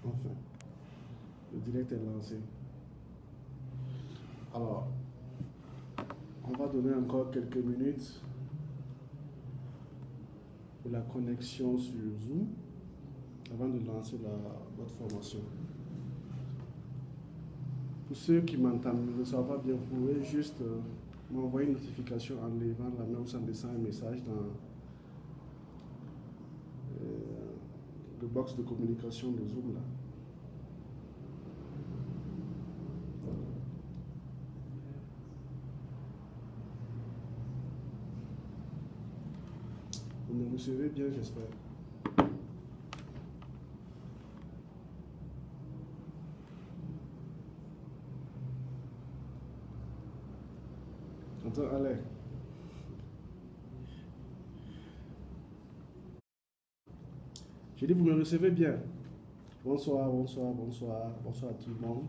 Enfin, le direct est lancé. Alors, on va donner encore quelques minutes pour la connexion sur Zoom avant de lancer votre formation. Pour ceux qui m'entendent, ne savent pas bien, vous pouvez juste m'envoyer une notification en levant la main ou en laissant un message dans le box de communication de Zoom là. Vous me recevez bien, j'espère. Attends, allez. J'ai dit, vous me recevez bien. Bonsoir, bonsoir, bonsoir, bonsoir à tout le monde.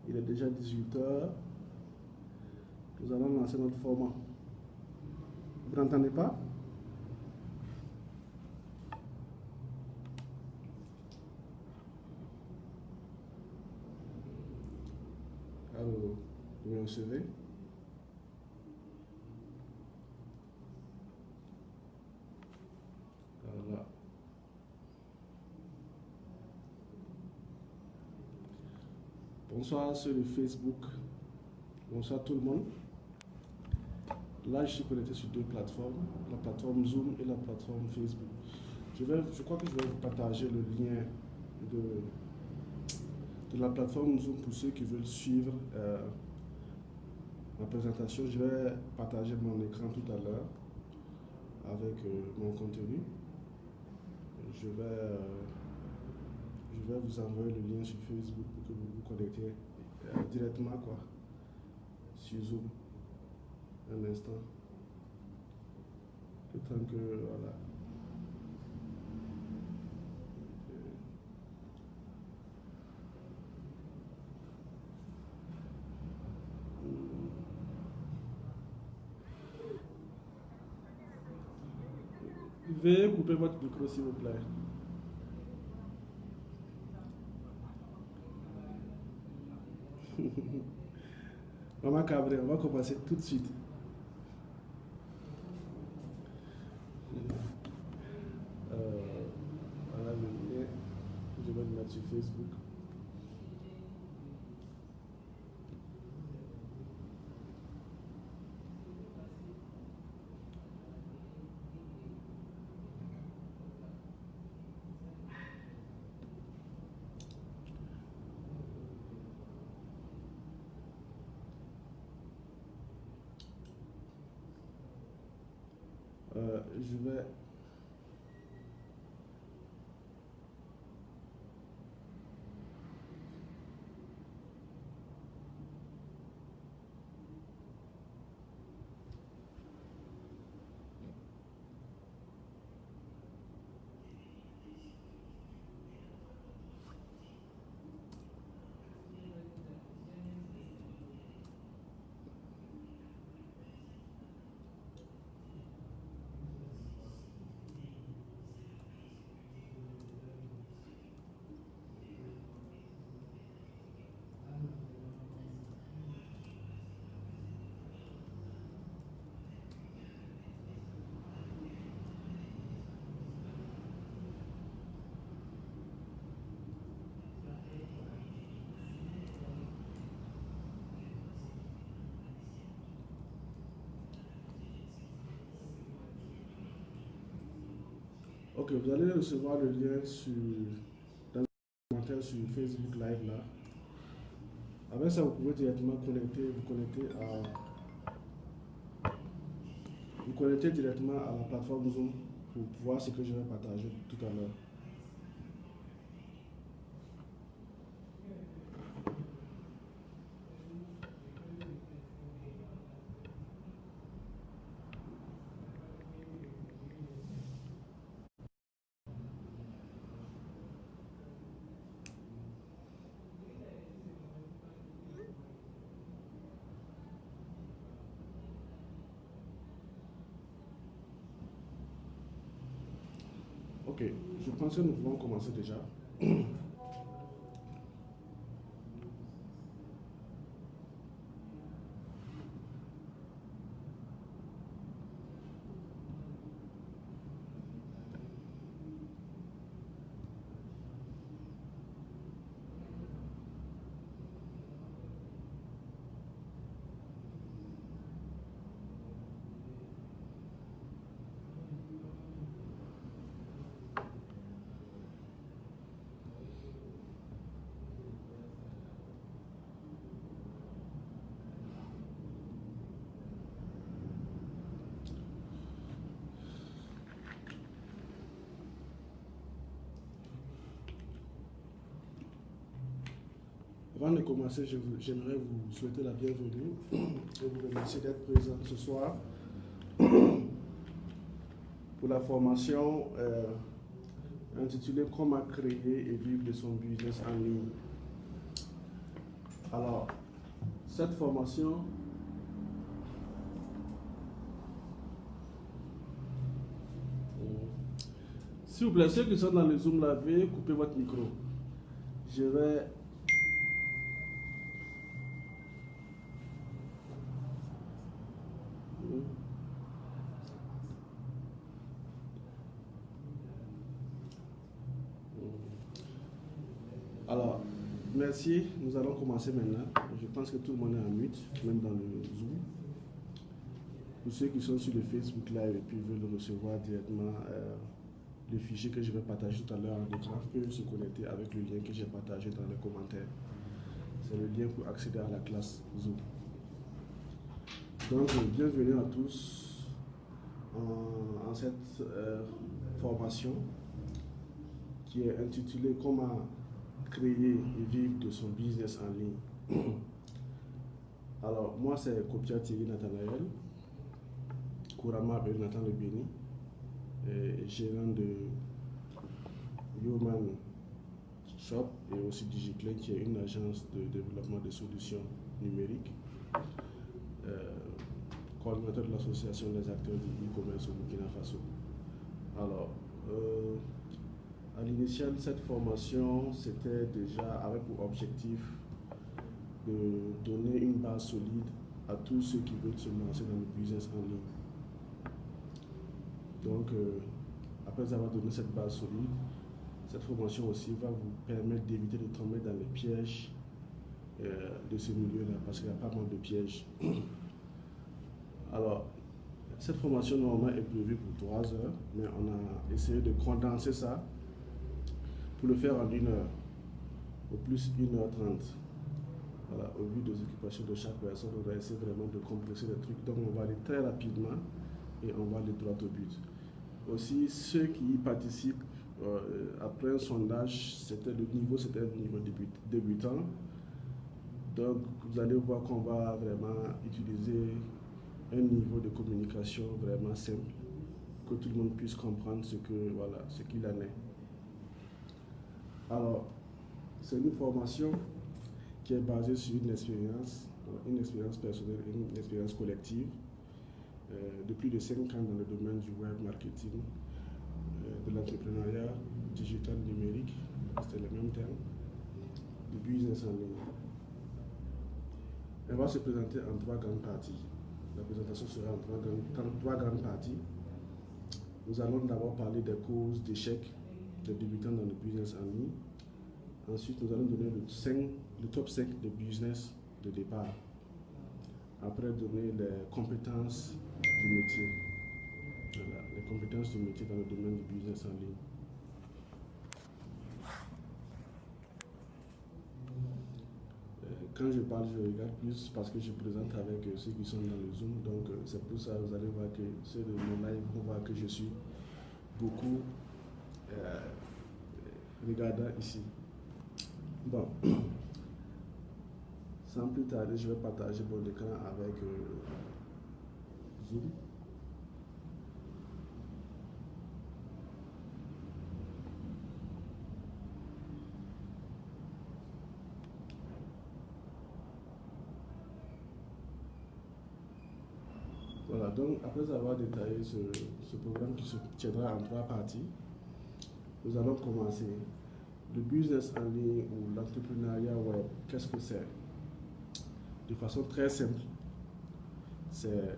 Il est déjà 18 h. Nous allons lancer notre format. Vous n'entendez pas? Allô, vous me recevez? Voilà. Bonsoir sur le Facebook. Bonsoir tout le monde. Là, je suis connecté sur deux plateformes, la plateforme Zoom et la plateforme Facebook. Je crois que je vais vous partager le lien de la plateforme Zoom pour ceux qui veulent suivre ma présentation. Je vais partager mon écran tout à l'heure avec mon contenu. Je vais vous envoyer le lien sur Facebook pour que vous vous connectez directement sur Zoom. Un instant. Le temps que, voilà. Veuillez couper votre micro s'il vous plaît. Maman Cabré, on va commencer tout de suite. Voilà le lien. Je vais le mettre sur Facebook. Je vais Ok, vous allez recevoir le lien dans le commentaire sur Facebook Live là. Avec ça, vous pouvez directement vous connecter directement à la plateforme Zoom pour voir ce que je vais partager tout à l'heure. Ok, je pense que nous pouvons commencer déjà. Avant de commencer, j'aimerais vous souhaiter la bienvenue et vous remercier d'être présent ce soir pour la formation intitulée Comment créer et vivre de son business en ligne. Alors, cette formation s'il vous plaît, ceux qui sont dans le Zoom là, veuillez couper votre micro. Je vais Alors, merci. Nous allons commencer maintenant. Je pense que tout le monde est en mute, même dans le Zoom. Pour ceux qui sont sur le Facebook Live et puis veulent recevoir directement le fichier que je vais partager tout à l'heure en écran, peuvent se connecter avec le lien que j'ai partagé dans les commentaires. C'est le lien pour accéder à la classe Zoom. Donc, bienvenue à tous en cette formation qui est intitulée Comment créer et vivre de son business en ligne. Alors, moi, c'est Kopia Thierry Nathanaël, couramment appelé Nathan Le Béni, gérant de Human Shop et aussi DigiClay, qui est une agence de développement de solutions numériques, coordinateur de l'association des acteurs du e-commerce au Burkina Faso. Alors, à l'initial, cette formation, c'était déjà avec pour objectif de donner une base solide à tous ceux qui veulent se lancer dans le business en ligne. Donc, après avoir donné cette base solide, cette formation aussi va vous permettre d'éviter de tomber dans les pièges de ce milieu-là, parce qu'il y a pas mal de pièges. Alors, cette formation normalement est prévue pour 3 heures, mais on a essayé de condenser ça pour le faire en 1 heure, au plus 1h30. Voilà, au vu des occupations de chaque personne, on va essayer vraiment de compresser les trucs. Donc on va aller très rapidement et on va aller droit au but. Aussi, ceux qui y participent, après un sondage, le niveau c'était un niveau débutant. Donc vous allez voir qu'on va vraiment utiliser un niveau de communication vraiment simple, que tout le monde puisse comprendre ce qu'il en est. Alors, c'est une formation qui est basée sur une expérience personnelle et une expérience collective de plus de 5 ans dans le domaine du web marketing, de l'entrepreneuriat digital numérique, c'était le même terme, du business en ligne. Elle va se présenter en 3 grandes parties. La présentation sera en 3 grandes parties. Nous allons d'abord parler des causes d'échec des débutants dans le business en ligne. Ensuite, nous allons donner le top 5 de business de départ. Après, donner les compétences du métier. Voilà, les compétences du métier dans le domaine du business en ligne. Quand je parle, je regarde plus parce que je présente avec ceux qui sont dans le Zoom. Donc, c'est pour ça que vous allez voir que ceux de mon live vont voir que je suis beaucoup regardant ici. Bon, sans plus tarder, je vais partager mon écran avec Zoom. Voilà, donc après avoir détaillé ce programme qui se tiendra en 3 parties, nous allons commencer. Le business en ligne ou l'entrepreneuriat web, qu'est-ce que c'est? De façon très simple, c'est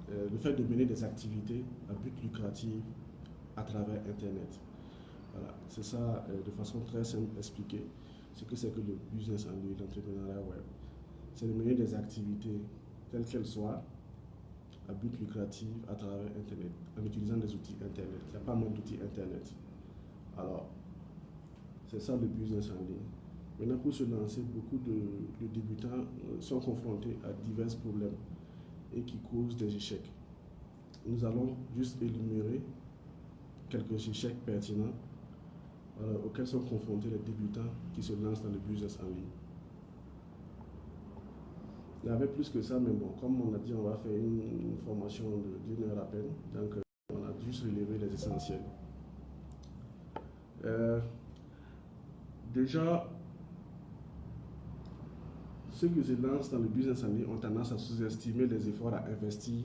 le fait de mener des activités à but lucratif à travers Internet. Voilà, c'est ça de façon très simple expliqué ce que c'est que le business en ligne, l'entrepreneuriat web. C'est de mener des activités telles qu'elles soient à but lucratif à travers Internet, en utilisant des outils Internet. Il y a pas mal d'outils Internet. Alors, c'est ça le business en ligne. Maintenant, pour se lancer, beaucoup de débutants sont confrontés à divers problèmes et qui causent des échecs. Nous allons juste énumérer quelques échecs pertinents auxquels sont confrontés les débutants qui se lancent dans le business en ligne. Il y avait plus que ça, mais bon, comme on a dit, on va faire une formation d'une heure à peine, donc on a juste relevé les essentiels. Déjà, ceux qui se lancent dans le business en ligne ont tendance à sous-estimer les efforts à investir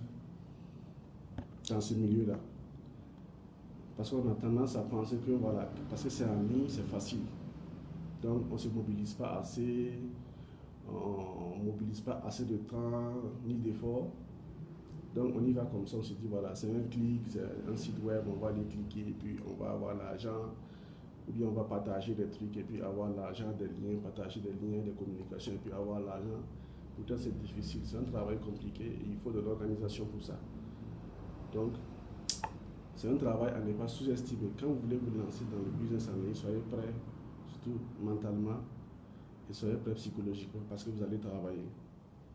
dans ce milieu-là. Parce qu'on a tendance à penser que voilà, parce que c'est en ligne, c'est facile. Donc on ne se mobilise pas assez, on ne mobilise pas assez de temps ni d'efforts. Donc on y va comme ça, on se dit voilà, c'est un clic, c'est un site web, on va aller cliquer et puis on va avoir l'argent. Ou bien on va partager des trucs et puis avoir l'argent, des liens, partager des liens, des communications et puis avoir l'argent. Pourtant c'est difficile, c'est un travail compliqué et il faut de l'organisation pour ça. Donc c'est un travail à ne pas sous-estimer. Quand vous voulez vous lancer dans le business en ligne, soyez prêt, surtout mentalement, et soyez prêt psychologiquement parce que vous allez travailler.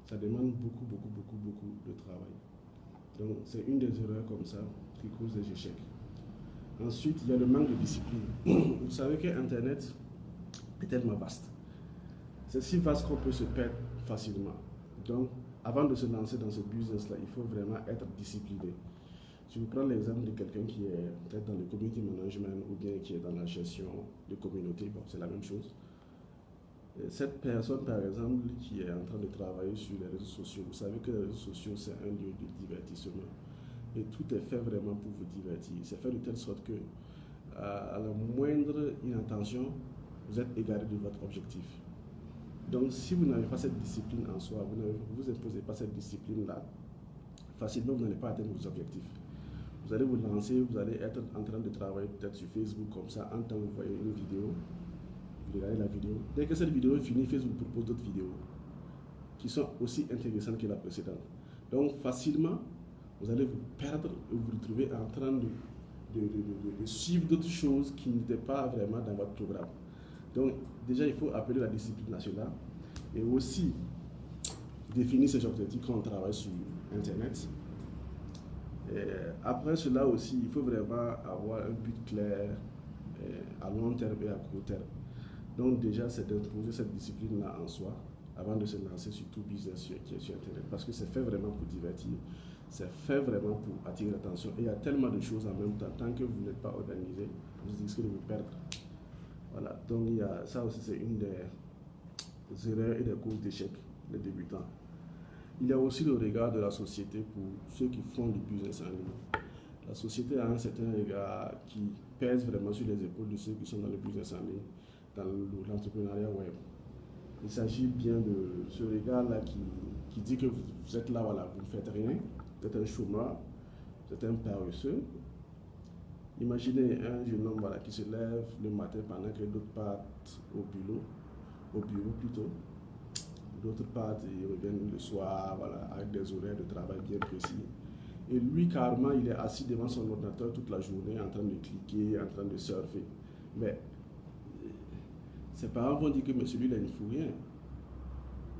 Ça demande beaucoup de travail. Donc c'est une des erreurs comme ça qui cause des échecs. Ensuite, il y a le manque de discipline. Vous savez que Internet est tellement vaste. C'est si vaste qu'on peut se perdre facilement. Donc, avant de se lancer dans ce business-là, il faut vraiment être discipliné. Je vous prends l'exemple de quelqu'un qui est peut-être dans le community management ou bien qui est dans la gestion de communauté. Bon, c'est la même chose. Cette personne, par exemple, qui est en train de travailler sur les réseaux sociaux, vous savez que les réseaux sociaux, c'est un lieu de divertissement. Et tout est fait vraiment pour vous divertir. C'est fait de telle sorte que, à la moindre inattention, vous êtes égaré de votre objectif. Donc, si vous n'avez pas cette discipline en soi, vous ne vous imposez pas cette discipline-là, facilement vous n'allez pas atteindre vos objectifs. Vous allez vous lancer, vous allez être en train de travailler peut-être sur Facebook comme ça, en temps vous voyez une vidéo, vous regardez la vidéo. Dès que cette vidéo est finie, Facebook vous propose d'autres vidéos qui sont aussi intéressantes que la précédente. Donc, facilement, vous allez vous perdre et vous retrouver en train de suivre d'autres choses qui n'étaient pas vraiment dans votre programme. Donc, déjà, il faut appeler la discipline nationale et aussi définir ses objectifs quand on travaille sur Internet. Et après cela aussi, il faut vraiment avoir un but clair à long terme et à court terme. Donc, déjà, c'est d'imposer cette discipline-là en soi avant de se lancer sur tout business qui est sur Internet. Parce que c'est fait vraiment pour divertir. C'est fait vraiment pour attirer l'attention. Et il y a tellement de choses en même temps. Tant que vous n'êtes pas organisé, vous risquez de vous perdre. Voilà. Donc, il y a, ça aussi, c'est une des erreurs et des causes d'échec des débutants. Il y a aussi le regard de la société pour ceux qui font du business en ligne. La société a un certain regard qui pèse vraiment sur les épaules de ceux qui sont dans le business en ligne, dans l'entrepreneuriat web. Il s'agit bien de ce regard-là qui dit que vous êtes là, voilà, vous ne faites rien. Vous êtes un chômeur, vous êtes un paresseux. Imaginez un jeune homme voilà, qui se lève le matin pendant que d'autres partent au bureau plutôt. D'autres partent et reviennent le soir voilà, avec des horaires de travail bien précis. Et lui, carrément, il est assis devant son ordinateur toute la journée en train de cliquer, en train de surfer. Mais ses parents vont dire que mais celui-là, il ne fout rien.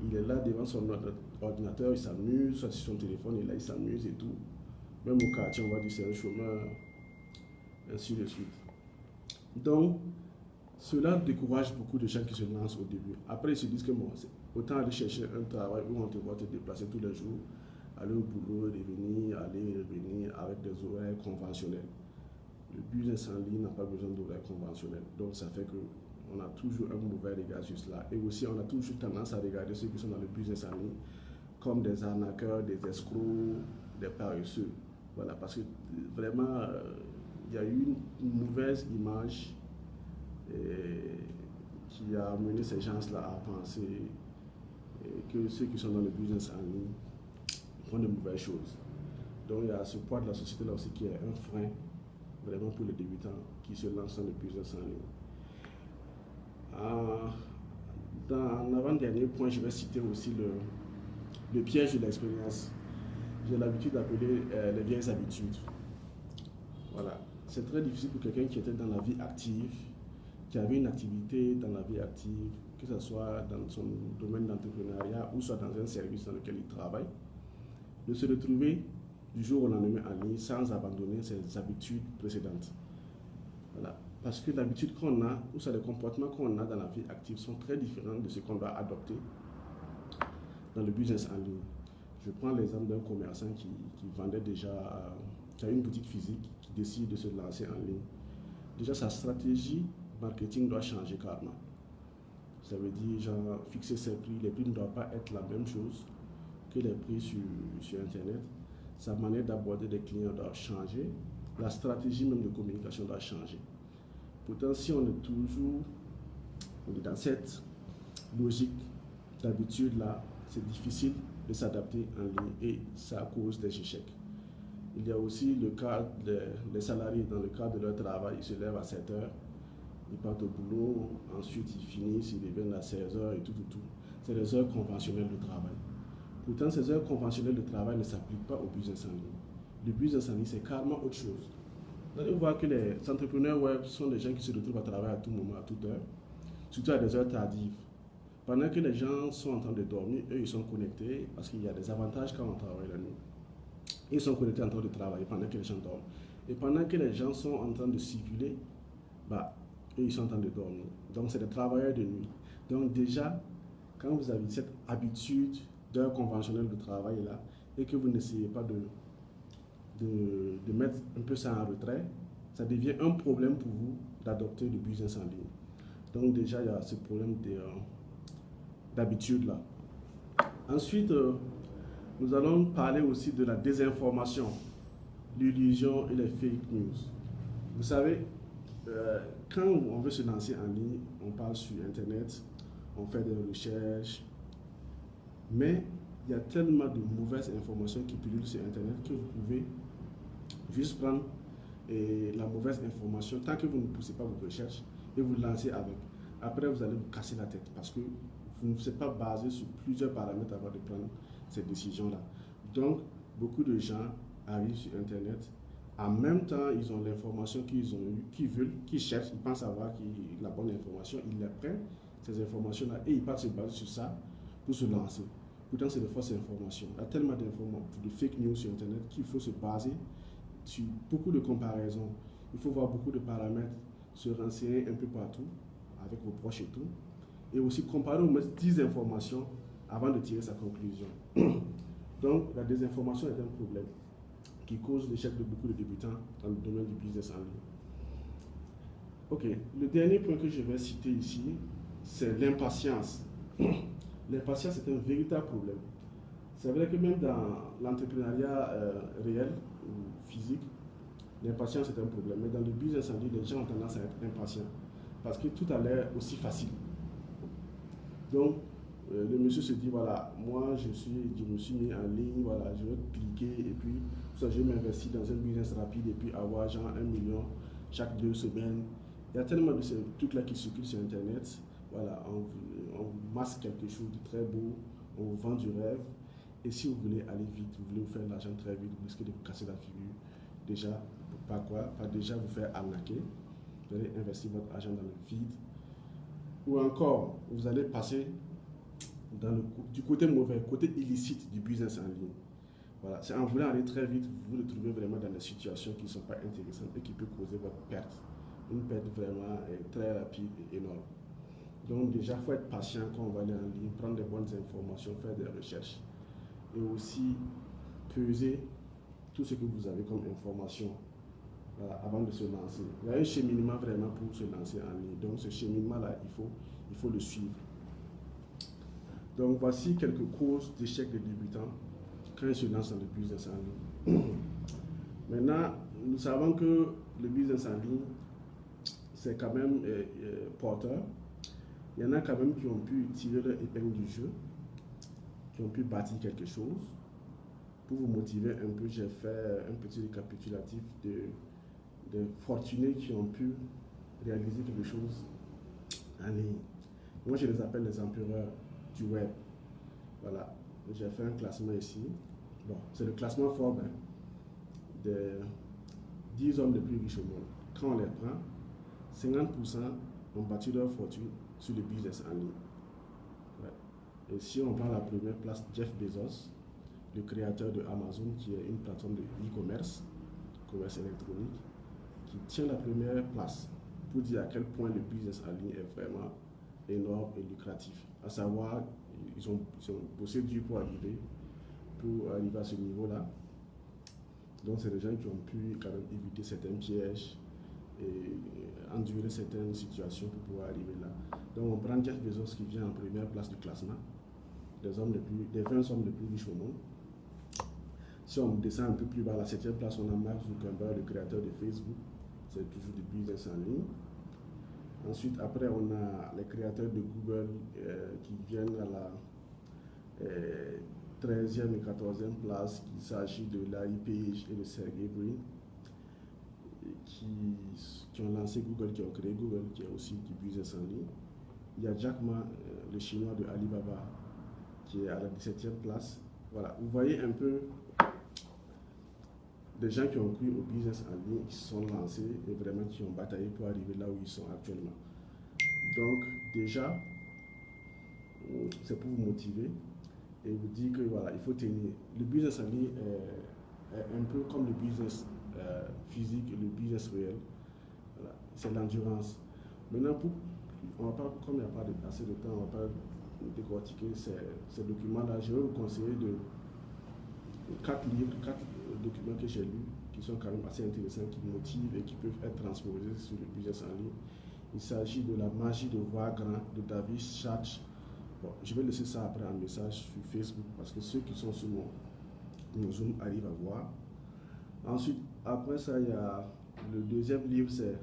Il est là devant son ordinateur, il s'amuse, soit sur son téléphone, il s'amuse et tout. Même au quartier, on va dire c'est un chômeur, ainsi de suite. Donc, cela décourage beaucoup de gens qui se lancent au début. Après, ils se disent que bon, autant aller chercher un travail où on te voit te déplacer tous les jours, aller au boulot, revenir, aller revenir avec des horaires conventionnels. Le business en ligne n'a pas besoin d'horaires conventionnels. Donc, ça fait que on a toujours un mauvais regard sur cela. Et aussi, on a toujours tendance à regarder ceux qui sont dans le business en ligne comme des arnaqueurs, des escrocs, des paresseux. Voilà, parce que vraiment, il y a eu une mauvaise image et qui a amené ces gens-là à penser que ceux qui sont dans le business en ligne font de mauvaises choses. Donc il y a ce poids de la société là aussi qui est un frein vraiment pour les débutants qui se lancent dans le business en ligne. Dans l'avant-dernier point, je vais citer aussi le piège de l'expérience. J'ai l'habitude d'appeler les vieilles habitudes. Voilà. C'est très difficile pour quelqu'un qui était dans la vie active, qui avait une activité dans la vie active, que ce soit dans son domaine d'entrepreneuriat ou soit dans un service dans lequel il travaille, de se retrouver du jour au lendemain en ligne sans abandonner ses habitudes précédentes. Voilà. Parce que l'habitude qu'on a, ou soit les comportements qu'on a dans la vie active sont très différents de ce qu'on doit adopter dans le business en ligne. Je prends l'exemple d'un commerçant qui vendait déjà, qui a une boutique physique, qui décide de se lancer en ligne. Déjà, sa stratégie marketing doit changer carrément. Ça veut dire, genre, fixer ses prix. Les prix ne doivent pas être la même chose que les prix sur Internet. Sa manière d'aborder les clients doit changer. La stratégie même de communication doit changer. Pourtant, si on est dans cette logique d'habitude-là, c'est difficile de s'adapter en ligne et ça cause des échecs. Il y a aussi le cas des salariés dans le cadre de leur travail, ils se lèvent à 7 heures, ils partent au boulot, ensuite ils finissent, ils reviennent à 16 heures et tout. C'est les heures conventionnelles de travail. Pourtant, ces heures conventionnelles de travail ne s'appliquent pas au business en ligne. Le business en ligne, c'est carrément autre chose. Vous allez voir que les entrepreneurs web sont des gens qui se retrouvent à travailler à tout moment, à toute heure, surtout à des heures tardives. Pendant que les gens sont en train de dormir, eux, ils sont connectés parce qu'il y a des avantages quand on travaille la nuit. Ils sont connectés en train de travailler pendant que les gens dorment. Et pendant que les gens sont en train de circuler, eux, ils sont en train de dormir. Donc, c'est des travailleurs de nuit. Donc, déjà, quand vous avez cette habitude d'heure conventionnelle de travail là, et que vous n'essayez pas de mettre un peu ça en retrait, ça devient un problème pour vous d'adopter le business en ligne. Donc, déjà, il y a ce problème d'habitude là. Ensuite, nous allons parler aussi de la désinformation, l'illusion et les fake news. Vous savez, quand on veut se lancer en ligne, on parle sur Internet, on fait des recherches, mais il y a tellement de mauvaises informations qui pullulent sur Internet que vous pouvez juste prendre la mauvaise information tant que vous ne poussez pas vos recherches et vous lancez avec. Après, vous allez vous casser la tête parce que vous ne vous êtes pas basé sur plusieurs paramètres avant de prendre cette décision-là. Donc, beaucoup de gens arrivent sur Internet. En même temps, ils ont l'information qu'ils ont eue, qu'ils veulent, qu'ils cherchent, ils pensent avoir la bonne information, ils la prennent, ces informations-là, et ils partent se baser sur ça pour se lancer. Pourtant, c'est de fausses informations. Il y a tellement de fake news sur Internet qu'il faut se baser sur beaucoup de comparaisons. Il faut voir beaucoup de paramètres, se renseigner un peu partout, avec vos proches et tout, et aussi comparer au moins 10 informations avant de tirer sa conclusion. Donc, la désinformation est un problème qui cause l'échec de beaucoup de débutants dans le domaine du business en ligne. Ok, le dernier point que je vais citer ici, c'est l'impatience. L'impatience est un véritable problème. C'est vrai que même dans l'entrepreneuriat réel ou physique, l'impatience est un problème. Mais dans le business en ligne, les gens ont tendance à être impatients parce que tout a l'air aussi facile. Donc, le monsieur se dit, voilà, moi je me suis mis en ligne, voilà, je vais cliquer et puis ça, je vais m'investir dans un business rapide et puis avoir genre 1 million chaque 2 semaines. Il y a tellement de ces trucs-là qui circulent sur Internet. Voilà, on vous masque quelque chose de très beau, on vous vend du rêve. Et si vous voulez aller vite, vous voulez vous faire de l'argent très vite, vous risquez de vous casser la figure. Déjà, pas déjà vous faire arnaquer. Vous allez investir votre argent dans le vide. Ou encore, vous allez passer du côté mauvais, côté illicite du business en ligne. Voilà, c'est en voulant aller très vite, vous vous retrouvez vraiment dans des situations qui ne sont pas intéressantes et qui peuvent causer votre perte. Une perte vraiment très rapide et énorme. Donc déjà, il faut être patient quand on va aller en ligne, prendre des bonnes informations, faire des recherches et aussi peser tout ce que vous avez comme information avant de se lancer. Il y a un cheminement vraiment pour se lancer en ligne. Donc ce cheminement-là, il faut le suivre. Donc voici quelques causes d'échec des débutants quand ils se lancent dans le business en ligne. Maintenant, nous savons que le business en ligne, c'est quand même porteur. Il y en a quand même qui ont pu tirer leur épingle du jeu, qui ont pu bâtir quelque chose. Pour vous motiver un peu, j'ai fait un petit récapitulatif de fortunés qui ont pu réaliser quelque chose en ligne. Moi, je les appelle les empereurs du web. Voilà, j'ai fait un classement ici. Bon, c'est le classement Forbes des 10 hommes les plus riches au monde. Quand on les prend, 50% ont bâti leur fortune sur le business en ligne. Ouais. Et si on prend la première place, Jeff Bezos, le créateur de Amazon, qui est une plateforme de e-commerce, commerce électronique, qui tient la première place pour dire à quel point le business en ligne est vraiment énorme et lucratif. À savoir, ils ont bossé dur pour arriver à ce niveau-là. Donc, c'est des gens qui ont pu quand même éviter certains pièges et endurer certaines situations pour pouvoir arriver là. Donc, on prend Jeff Bezos qui vient en première place du classement des 20 hommes les plus riches au monde. Si on descend un peu plus bas, à la 7e place, on a Mark Zuckerberg, le créateur de Facebook. C'est toujours du business en ligne. Ensuite, après, on a les créateurs de Google qui viennent à la 13e et 14e place. Il s'agit de Larry Page et de Sergey Brin qui ont lancé Google, qui ont créé Google, qui est aussi du business en ligne. Il y a Jack Ma, le chinois de Alibaba, qui est à la 17e place. Voilà, vous voyez un peu des gens qui ont cru au business en ligne, qui se sont lancés et vraiment qui ont bataillé pour arriver là où ils sont actuellement. Donc déjà, c'est pour vous motiver et vous dire que voilà, il faut tenir. Le business en ligne est un peu comme le business physique et le business réel. Voilà, c'est l'endurance. Maintenant, on va pas, comme il n'y a pas assez de temps, on ne va pas décortiquer ces documents-là. Je vais vous conseiller de 4 livres, 4 documents que j'ai lus, qui sont quand même assez intéressants, qui motivent et qui peuvent être transposés sur le business en ligne. Il s'agit de La magie de voir grand de David Schach. Bon, je vais laisser ça après en message sur Facebook parce que ceux qui sont sur mon Zoom arrivent à voir. Ensuite, après ça, il y a le deuxième livre, c'est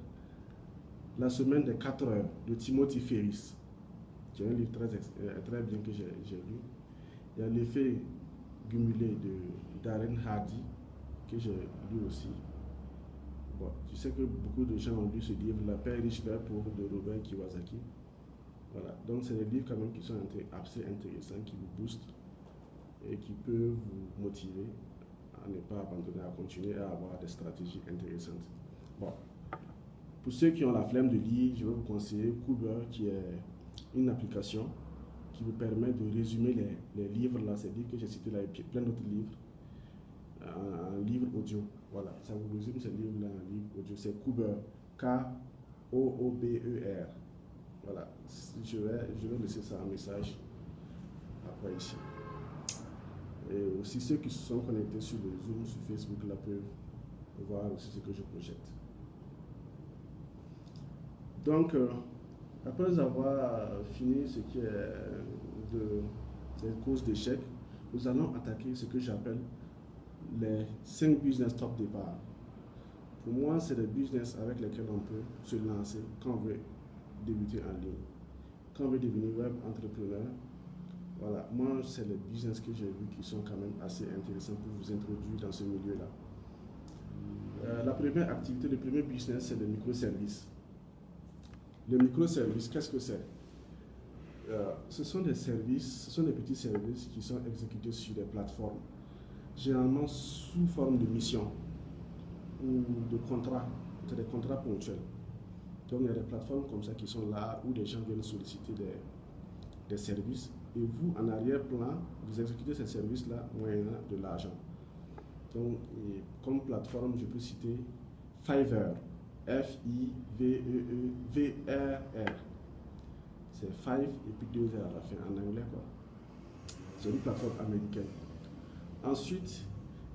La semaine des 4 heures de Timothy Ferris, qui est un livre très bien que j'ai lu. Il y a L'effet Gumulé de Darren Hardy, que j'ai lu aussi. Bon, je sais que beaucoup de gens ont lu ce livre, La Père riche, Père pauvre de Robert Kiyosaki. Voilà, donc c'est des livres quand même qui sont assez intéressants, qui vous boostent et qui peuvent vous motiver à ne pas abandonner, à continuer à avoir des stratégies intéressantes. Bon, pour ceux qui ont la flemme de lire, je vais vous conseiller Kuber, qui est une application qui vous permet de résumer les livres là, ces livres que j'ai cités là, et puis plein d'autres livres, en livre audio. Voilà, ça vous résume ces livres là en livre audio. C'est Kuber, K-O-O-B-E-R. Voilà, je vais laisser ça en message après ici. Et aussi ceux qui se sont connectés sur le Zoom, sur Facebook, là peuvent voir aussi ce que je projette. Donc, après avoir fini ce qui est des causes d'échec, nous allons attaquer ce que j'appelle les 5 business top départ. Pour moi, c'est des business avec lesquels on peut se lancer quand on veut débuter en ligne. Quand on veut devenir web entrepreneur, voilà, moi, c'est les business que j'ai vus qui sont quand même assez intéressants pour vous introduire dans ce milieu-là. La première activité, le premier business, c'est le microservice. Le microservice, qu'est-ce que c'est? Ce sont des services, ce sont des petits services qui sont exécutés sur des plateformes, généralement sous forme de mission ou de contrat. C'est des contrats ponctuels. Donc il y a des plateformes comme ça qui sont là où des gens viennent solliciter des services et vous, en arrière-plan, vous exécutez ces services-là moyennant de l'argent. Donc, comme plateforme, je peux citer Fiverr, F-I-V-E-E-V-R-R. C'est Five et puis 2 R à la fin, en anglais quoi. C'est une plateforme américaine. Ensuite,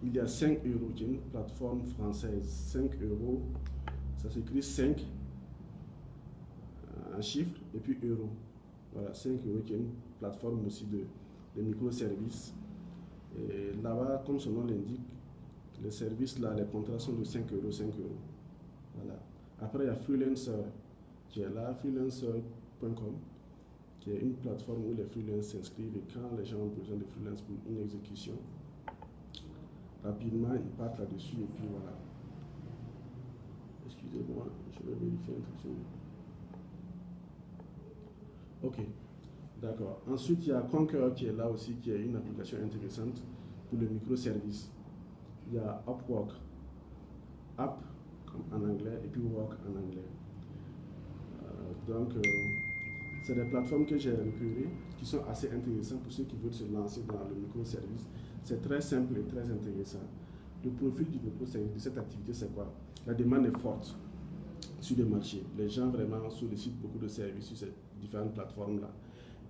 il y a 5 euros, qui est une plateforme française. 5 euros, ça s'écrit 5 en chiffres et puis euros. Voilà, 5 euros, qui est une plateforme aussi de microservices. Et là-bas, comme son nom l'indique, les contrats sont de 5 euros, 5 euros. Voilà. Après, il y a Freelancer, qui est là, freelancer.com, qui est une plateforme où les freelances s'inscrivent et quand les gens ont besoin de freelance pour une exécution, rapidement ils partent là-dessus et puis voilà. Excusez-moi, je vais vérifier un truc sur lui. Ok, d'accord. Ensuite, il y a Conqueror qui est là aussi, qui est une application intéressante pour le microservice. Il y a Upwork, App en anglais et puis Work en anglais. Donc, c'est des plateformes que j'ai repérées qui sont assez intéressantes pour ceux qui veulent se lancer dans le microservice. C'est très simple et très intéressant. Le profil du microservice, de cette activité, c'est quoi? La demande est forte sur le marché. Les gens vraiment sollicitent beaucoup de services sur ces différentes plateformes-là.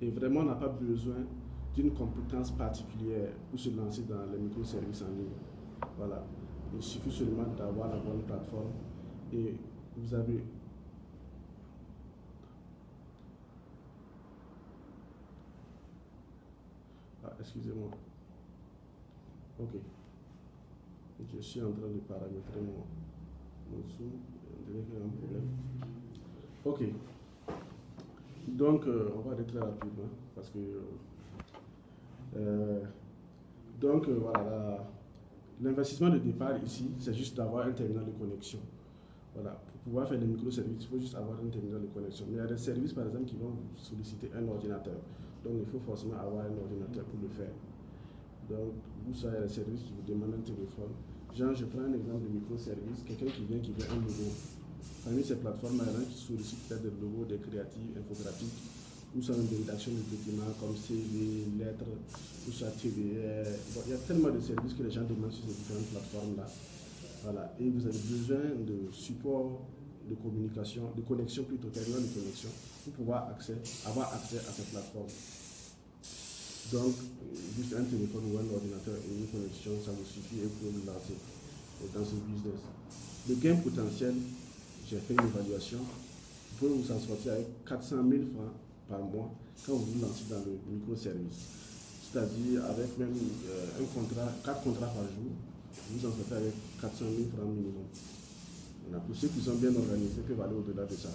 Et vraiment, on n'a pas besoin d'une compétence particulière pour se lancer dans les microservices en ligne. Voilà. Il suffit seulement d'avoir la bonne plateforme et vous avez... Ah, excusez-moi. Ok. Je suis en train de paramétrer mon zoom. On dirait qu'il y a un problème. Ok. Donc, on va aller très rapidement parce que... voilà. L'investissement de départ ici, c'est juste d'avoir un terminal de connexion. Voilà, pour pouvoir faire des microservices, il faut juste avoir un terminal de connexion. Mais il y a des services, par exemple, qui vont vous solliciter un ordinateur. Donc, il faut forcément avoir un ordinateur pour le faire. Donc, vous savez, il y a des services qui vous demandent un téléphone. Genre, je prends un exemple de microservice, quelqu'un qui vient, qui veut un logo. Parmi ces plateformes, il y en a qui sollicitent peut-être des logos, des créatives, infographiques, ou soit une rédaction de documents comme CV, lettres, ou soit TVR. Bon, il y a tellement de services que les gens demandent sur ces différentes plateformes-là. Voilà. Et vous avez besoin de support de communication, de connexion plutôt, terminal de connexion, pour pouvoir avoir accès à cette plateforme. Donc, juste un téléphone ou un ordinateur et une connexion, ça vous suffit et vous pouvez vous lancer dans ce business. Le gain potentiel, j'ai fait une évaluation, vous pouvez vous en sortir avec 400 000 francs par mois quand vous vous lancez dans le microservice. C'est-à-dire avec même un contrat, 4 contrats par jour, vous en sortez avec 400 000 francs minimum. Voilà. Pour ceux qui sont bien organisés, peuvent aller au-delà de ça.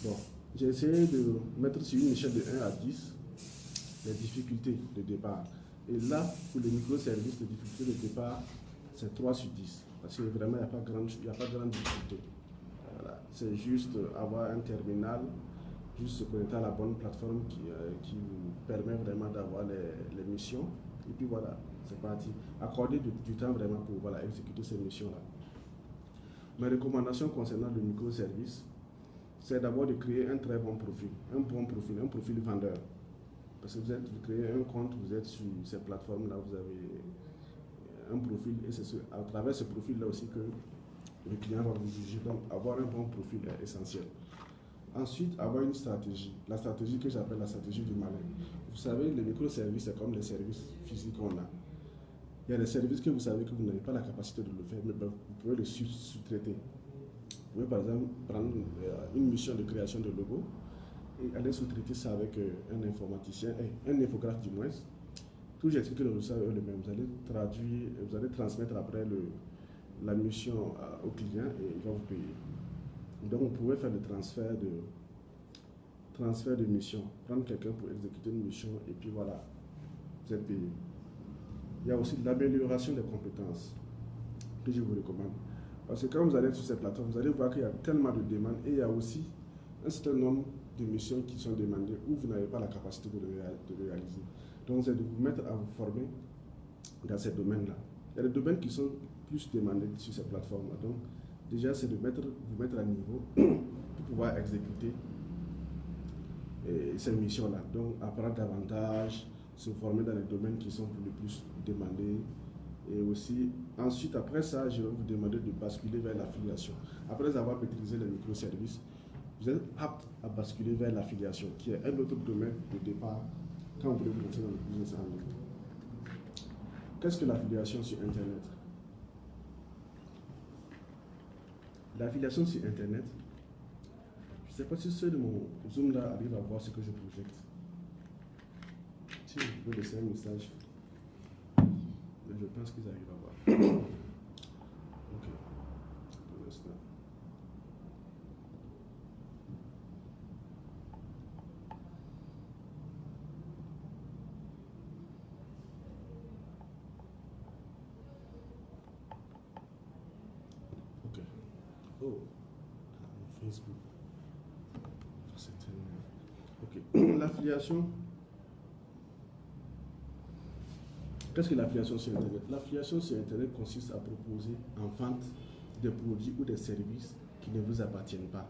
Bon, j'ai essayé de mettre sur une échelle de 1 à 10 les difficultés de départ. Et là, pour les microservices, les difficultés de départ, c'est 3 sur 10. Parce que vraiment, il n'y a pas de grande difficulté. Voilà. C'est juste avoir un terminal, juste se connecter à la bonne plateforme qui vous permet vraiment d'avoir les missions. Et puis voilà, c'est parti. Accorder du temps vraiment pour voilà, exécuter ces missions-là. Mes recommandations concernant le microservice, c'est d'abord de créer un très bon profil, un profil vendeur. Parce que vous créez un compte, vous êtes sur ces plateformes-là, vous avez un profil et c'est à travers ce profil-là aussi que le client va vous juger. Donc, avoir un bon profil est essentiel. Ensuite, avoir une stratégie. La stratégie que j'appelle la stratégie du malin. Vous savez, les microservices, c'est comme les services physiques qu'on a. Il y a des services que vous savez que vous n'avez pas la capacité de le faire, mais vous pouvez le sous-traiter. Vous pouvez par exemple prendre une mission de création de logo et aller sous-traiter ça avec un informaticien, un infographe du moins. Tout j'explique que le résultat est le même. Vous allez traduire, vous allez transmettre après la mission au client et il va vous payer. Donc vous pouvez faire le transfert de mission, prendre quelqu'un pour exécuter une mission et puis voilà, vous êtes payé. Il y a aussi l'amélioration des compétences que je vous recommande. Parce que quand vous allez sur ces plateformes, vous allez voir qu'il y a tellement de demandes et il y a aussi un certain nombre de missions qui sont demandées où vous n'avez pas la capacité de le réaliser. Donc c'est de vous mettre à vous former dans ces domaines-là. Il y a des domaines qui sont plus demandés sur ces plateformes-là. Donc déjà c'est de vous mettre à niveau pour pouvoir exécuter ces missions-là. Donc apprendre davantage, se former dans les domaines qui sont le plus demandés. Et aussi, ensuite, après ça, je vais vous demander de basculer vers l'affiliation. Après avoir maîtrisé les microservices, vous êtes apte à basculer vers l'affiliation, qui est un autre domaine de départ quand vous voulez vous lancer dans le business en ligne. Qu'est-ce que l'affiliation sur Internet? L'affiliation sur Internet, je ne sais pas si ceux de mon Zoom là arrivent à voir ce que je projette. Si je peux laisser un message, mais je pense qu'ils arrivent à voir. Ok, pour l'instant. Oh, Facebook. Ok. L'affiliation. Qu'est-ce que l'affiliation sur Internet? L'affiliation sur Internet consiste à proposer en vente des produits ou des services qui ne vous appartiennent pas.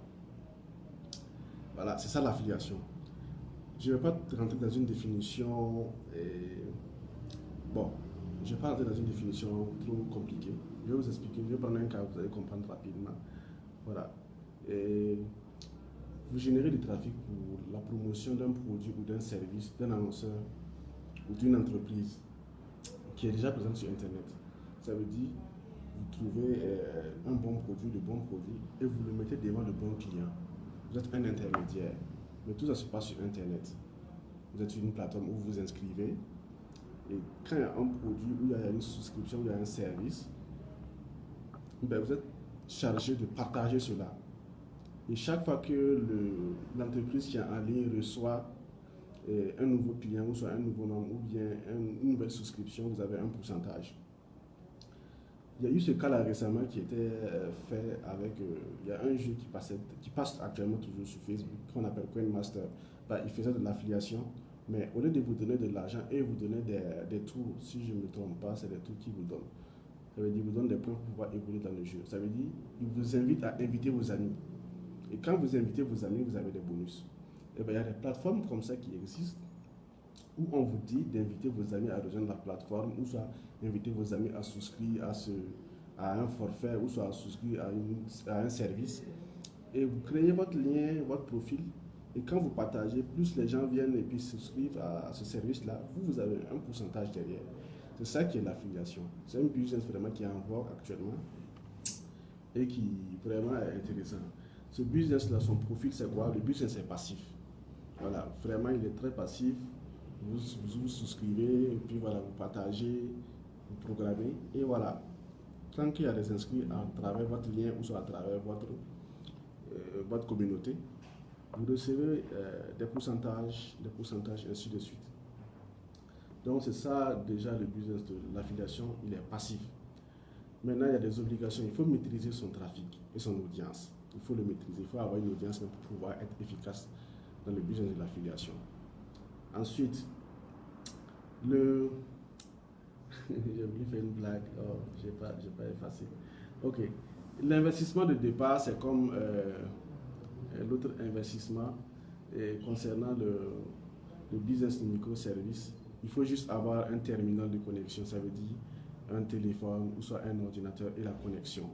Voilà, c'est ça l'affiliation. Je ne vais pas rentrer dans une définition. Bon, je ne vais pas rentrer dans une définition trop compliquée. Je vais vous expliquer. Je vais prendre un cas, vous allez comprendre rapidement. Voilà. Et vous générez du trafic pour la promotion d'un produit ou d'un service, d'un annonceur ou d'une entreprise qui est déjà présente sur Internet. Ça veut dire vous trouvez un bon produit, de bons produits, et vous le mettez devant le bon client. Vous êtes un intermédiaire, mais tout ça se passe sur Internet. Vous êtes sur une plateforme où vous vous inscrivez, et quand il y a un produit, où il y a une souscription, où il y a un service, ben vous êtes chargé de partager cela. Et chaque fois que l'entreprise qui est en ligne reçoit un nouveau client, ou soit un nouveau membre, ou bien une nouvelle souscription, vous avez un pourcentage. Il y a eu ce cas-là récemment qui était fait avec, il y a un jeu qui passe actuellement toujours sur Facebook, qu'on appelle Coinmaster. Ben, il faisait de l'affiliation, mais au lieu de vous donner de l'argent, et vous donner des tours, si je ne me trompe pas, c'est des tours qu'ils vous donnent. Ça veut dire qu'ils vous donnent des points pour pouvoir évoluer dans le jeu. Ça veut dire qu'ils vous invitent à inviter vos amis. Et quand vous invitez vos amis, vous avez des bonus. Et bien, il y a des plateformes comme ça qui existent, où on vous dit d'inviter vos amis à rejoindre la plateforme, ou soit inviter vos amis à souscrire à un forfait, ou soit à souscrire à un service. Et vous créez votre lien, votre profil, et quand vous partagez, plus les gens viennent et puis souscrivent à ce service-là, vous avez un pourcentage derrière. C'est ça qui est l'affiliation. C'est un business vraiment qui est en vogue actuellement et qui vraiment est intéressant. Ce business-là, son profil, c'est quoi? Le business est passif. Voilà, vraiment, il est très passif. Vous souscrivez, et puis voilà, vous partagez, vous programmez, et voilà. Tant qu'il y a des inscrits à travers votre lien ou soit à travers votre communauté, vous recevez des pourcentages, ainsi de suite. Donc c'est ça déjà le business de l'affiliation, il est passif. Maintenant, il y a des obligations, il faut maîtriser son trafic et son audience. Il faut le maîtriser, il faut avoir une audience pour pouvoir être efficace dans le business de l'affiliation. Ensuite, j'ai oublié de faire une blague, oh, j'ai pas effacé. Ok, l'investissement de départ, c'est comme l'autre investissement concernant le business de microservices. Il faut juste avoir un terminal de connexion, ça veut dire un téléphone ou soit un ordinateur et la connexion.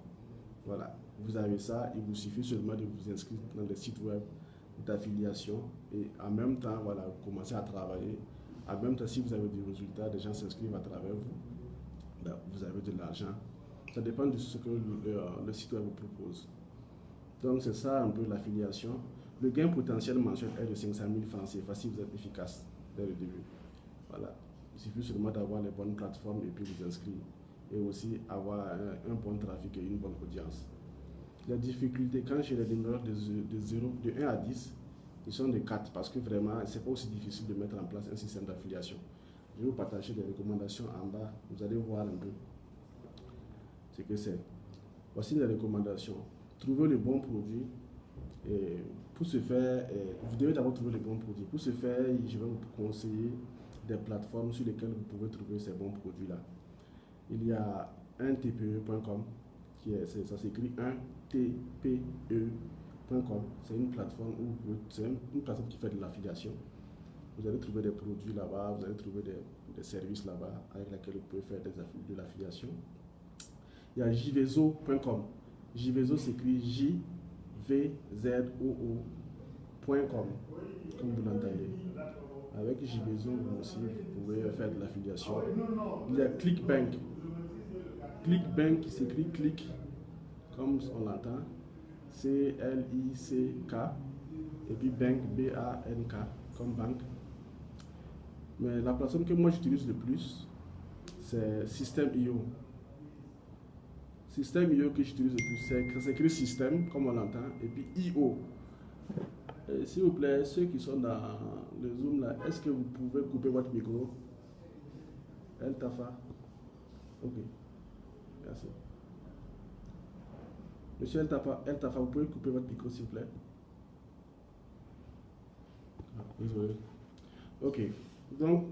Voilà, vous avez ça, il vous suffit seulement de vous inscrire dans des sites web d'affiliation et en même temps, voilà, vous commencez à travailler. En même temps, si vous avez des résultats, des gens s'inscrivent à travers vous, ben, vous avez de l'argent. Ça dépend de ce que le site web vous propose. Donc, c'est ça un peu l'affiliation. Le gain potentiel mensuel est de 500 000 francs CFA si vous êtes efficace dès le début. Voilà. Il suffit seulement d'avoir les bonnes plateformes et puis vous inscrire. Et aussi avoir un bon trafic et une bonne audience. La difficulté, quand j'ai les numéros de 1 à 10, ils sont de 4 parce que vraiment, c'est pas aussi difficile de mettre en place un système d'affiliation. Je vais vous partager des recommandations en bas. Vous allez voir un peu ce que c'est. Voici les recommandations. Trouvez le bon produit. Et pour ce faire, vous devez d'abord trouver le bon produit. Pour ce faire, je vais vous conseiller des plateformes sur lesquelles vous pouvez trouver ces bons produits-là. Il y a un TPE.com, ça s'écrit un TPE.com. C'est une plateforme une plateforme qui fait de l'affiliation. Vous allez trouver des produits là-bas, vous allez trouver des services là-bas avec lesquels vous pouvez faire de l'affiliation. Il y a jvezo.com. Jvezo s'écrit JVZOO.com, comme vous l'entendez. Avec JVezo, vous aussi, vous pouvez faire de l'affiliation. Il y a ClickBank. ClickBank qui s'écrit click, comme on l'entend, CLICK, et puis bank, BANK, comme banque. Mais la plateforme que moi j'utilise le plus, c'est System.io. System.io que j'utilise le plus, ça s'écrit système, comme on l'entend, et puis IO. S'il vous plaît, ceux qui sont dans le Zoom là, est-ce que vous pouvez couper votre micro? El Tafa. Ok. Merci. Monsieur El Tafa, vous pouvez couper votre micro s'il vous plaît? Ah, désolé. Ok. Donc,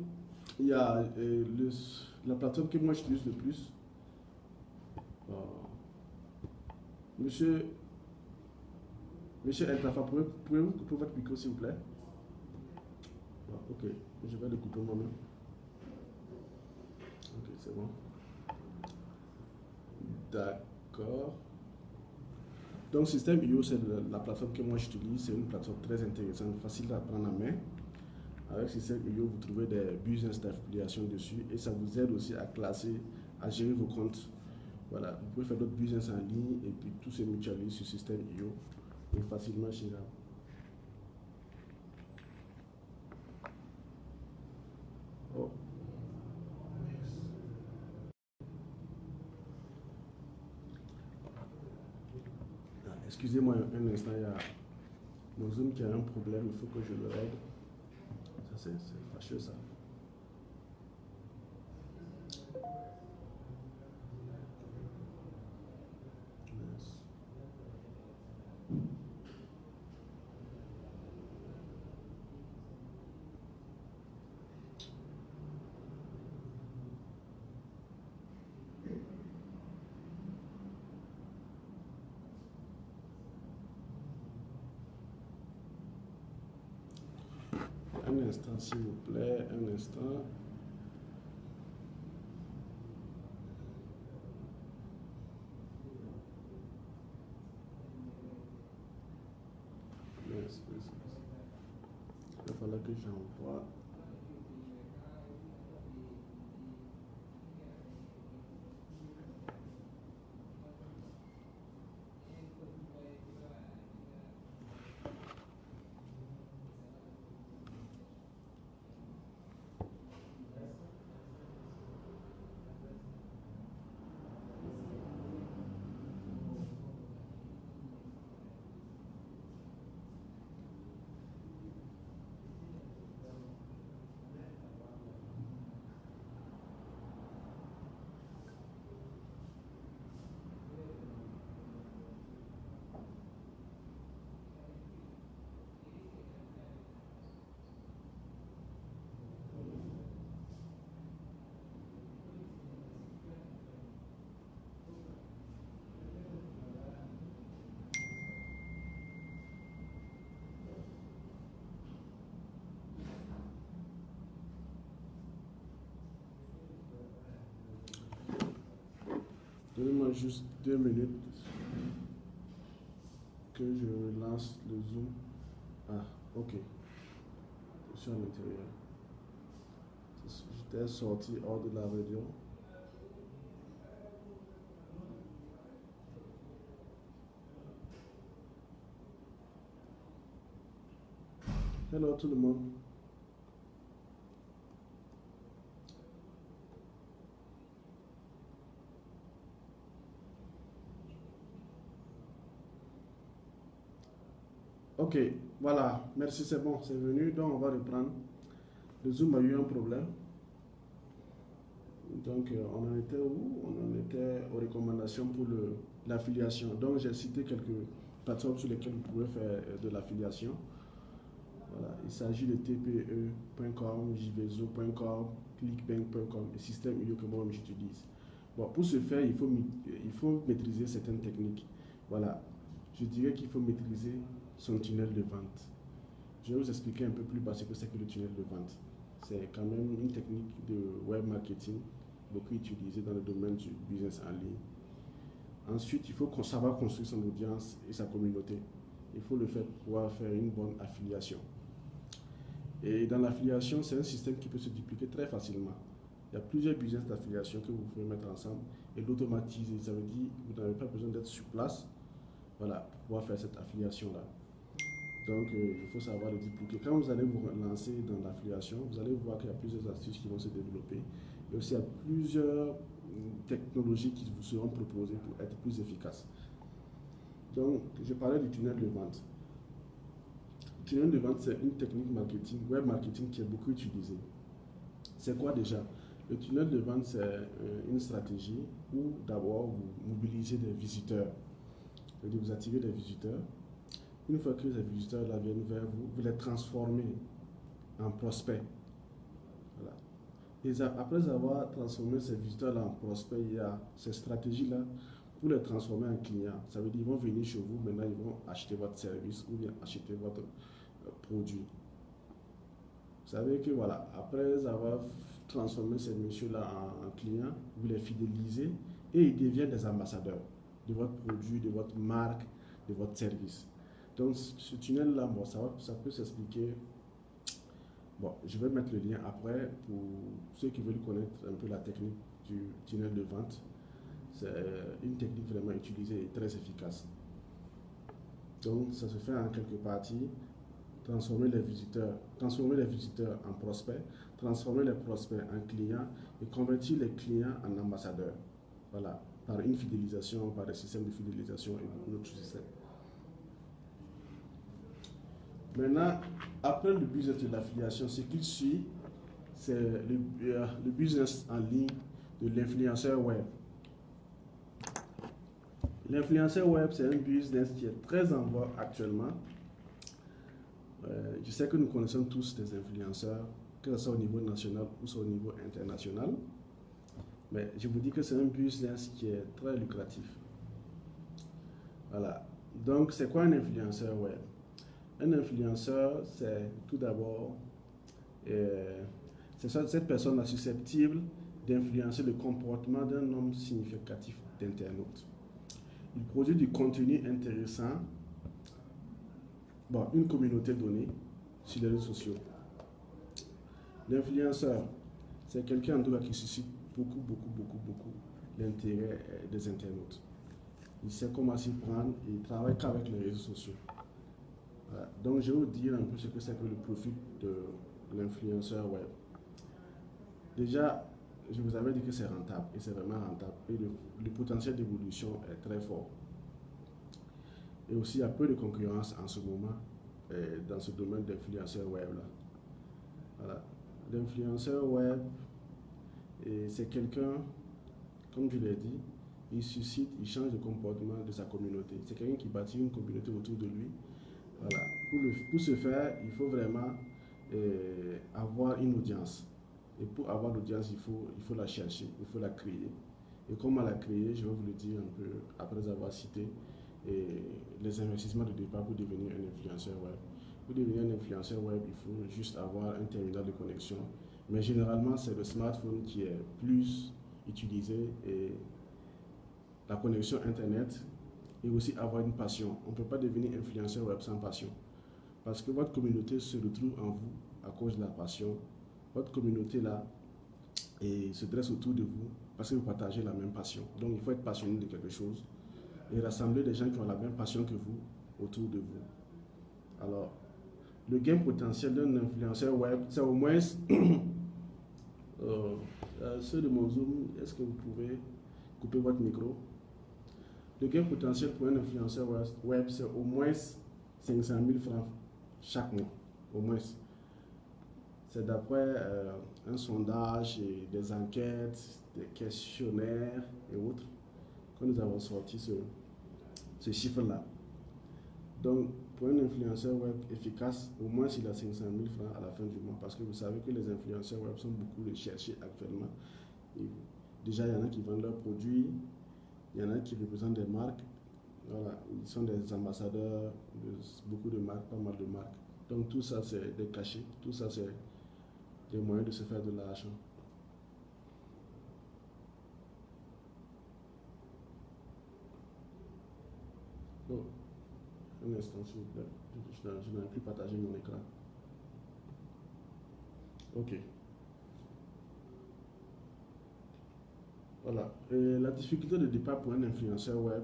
il y a la plateforme que moi j'utilise le plus. Euh, monsieur, Monsieur El Tafa, pouvez-vous couper votre micro s'il vous plaît? Ah, ok, je vais le couper moi-même. Ok, c'est bon. D'accord. Donc, Système IO, c'est la plateforme que moi j'utilise. C'est une plateforme très intéressante, facile à prendre en main. Avec Système IO, vous trouvez des business d'affiliation dessus et ça vous aide aussi à classer, à gérer vos comptes. Voilà, vous pouvez faire d'autres business en ligne et puis tout se mutualise sur Système IO et facilement gérable. Oh, excusez-moi un instant, il y a mon Zoom qui a un problème, il faut que je le règle. Ça, c'est fâcheux ça. Mince. Un instant, s'il vous plaît, un instant. Mince, mince, mince. Il va falloir que j'envoie. Donnez-moi juste 2 minutes que je relance le Zoom. Ah, ok. Je suis à l'intérieur. J'étais sorti hors de la réunion. Hello tout le monde. Ok, voilà. Merci, c'est bon, c'est venu. Donc on va reprendre. Le Zoom a eu un problème. Donc on en était où? On en était aux recommandations pour l'affiliation. Donc j'ai cité quelques plateformes sur lesquelles vous pouvez faire de l'affiliation. Voilà, il s'agit de tpe.com, jvezo.com, clickbank.com et système IO que moi-même j'utilise. Bon, pour ce faire, il faut maîtriser certaines techniques. Voilà, je dirais qu'il faut maîtriser son tunnel de vente. Je vais vous expliquer un peu plus bas ce que c'est que le tunnel de vente. C'est quand même une technique de web marketing beaucoup utilisée dans le domaine du business en ligne. Ensuite, il faut savoir construire son audience et sa communauté. Il faut le faire pour pouvoir faire une bonne affiliation. Et dans l'affiliation, c'est un système qui peut se dupliquer très facilement. Il y a plusieurs business d'affiliation que vous pouvez mettre ensemble et l'automatiser. Ça veut dire que vous n'avez pas besoin d'être sur place, voilà, pour pouvoir faire cette affiliation-là. Donc, il faut savoir le dupliquer. Quand vous allez vous lancer dans l'affiliation, vous allez voir qu'il y a plusieurs astuces qui vont se développer. Et aussi, il y a plusieurs technologies qui vous seront proposées pour être plus efficaces. Donc, je parlais du tunnel de vente. Le tunnel de vente, c'est une technique marketing, web marketing qui est beaucoup utilisée. C'est quoi déjà? Le tunnel de vente, c'est une stratégie où d'abord vous mobilisez des visiteurs C'est-à-dire vous attirez des visiteurs. Une fois que ces visiteurs-là viennent vers vous, vous les transformez en prospects. Voilà. Et après avoir transformé ces visiteurs-là en prospects, il y a ces stratégies-là pour les transformer en clients. Ça veut dire qu'ils vont venir chez vous, maintenant ils vont acheter votre service ou bien acheter votre produit. Vous savez que voilà, après avoir transformé ces messieurs-là en clients, vous les fidélisez et ils deviennent des ambassadeurs de votre produit, de votre marque, de votre service. Donc ce tunnel-là, bon, ça peut s'expliquer. Bon, je vais mettre le lien après pour ceux qui veulent connaître un peu la technique du tunnel de vente. C'est une technique vraiment utilisée et très efficace. Donc ça se fait en quelques parties. Transformer les visiteurs en prospects, transformer les prospects en clients et convertir les clients en ambassadeurs. Voilà, par une fidélisation, par des systèmes de fidélisation et beaucoup d'autres systèmes. Maintenant, après le business de l'affiliation, ce qu'il suit, c'est le business en ligne de l'influenceur web. L'influenceur web, c'est un business qui est très en vogue actuellement. Je sais que nous connaissons tous des influenceurs, que ce soit au niveau national ou soit au niveau international. Mais je vous dis que c'est un business qui est très lucratif. Voilà. Donc, c'est quoi un influenceur web? Un influenceur, c'est tout d'abord c'est cette personne susceptible d'influencer le comportement d'un nombre significatif d'internautes. Il produit du contenu intéressant, bon, une communauté donnée sur les réseaux sociaux. L'influenceur, c'est quelqu'un en tout cas qui suscite beaucoup l'intérêt des internautes. Il sait comment s'y prendre et il travaille qu'avec les réseaux sociaux. Voilà. Donc je vais vous dire un peu ce que c'est que le profit de l'influenceur web. Déjà, je vous avais dit que c'est rentable et c'est vraiment rentable et le potentiel d'évolution est très fort. Et aussi, il y a peu de concurrence en ce moment dans ce domaine d'influenceur web là. Voilà. L'influenceur web, c'est quelqu'un, comme je l'ai dit, il suscite, il change le comportement de sa communauté. C'est quelqu'un qui bâtit une communauté autour de lui. Voilà. Pour ce faire, il faut vraiment avoir une audience. Et pour avoir l'audience, il faut la chercher, il faut la créer. Et comment la créer, je vais vous le dire un peu après avoir cité les investissements de départ pour devenir un influenceur web. Pour devenir un influenceur web, il faut juste avoir un terminal de connexion. Mais généralement, c'est le smartphone qui est plus utilisé et la connexion Internet et aussi avoir une passion. On ne peut pas devenir influenceur web sans passion. Parce que votre communauté se retrouve en vous à cause de la passion. Votre communauté là se dresse autour de vous parce que vous partagez la même passion. Donc il faut être passionné de quelque chose et rassembler des gens qui ont la même passion que vous autour de vous. Alors, le gain potentiel d'un influenceur web, c'est au moins ceux de mon Zoom, est-ce que vous pouvez couper votre micro? Le gain potentiel pour un influenceur web, c'est au moins 500 000 francs chaque mois. Au moins. C'est d'après un sondage et des enquêtes, des questionnaires et autres que nous avons sorti ce chiffre-là. Donc, pour un influenceur web efficace, au moins il a 500 000 francs à la fin du mois, parce que vous savez que les influenceurs web sont beaucoup recherchés actuellement. Et déjà, il y en a qui vendent leurs produits, il y en a qui représentent des marques, voilà, ils sont des ambassadeurs de beaucoup de marques, pas mal de marques. Donc tout ça, c'est des cachets, tout ça, c'est des moyens de se faire de l'argent. Bon, un instant s'il vous plaît, je n'ai plus partagé mon écran. Ok. Voilà. Et la difficulté de départ pour un influenceur web,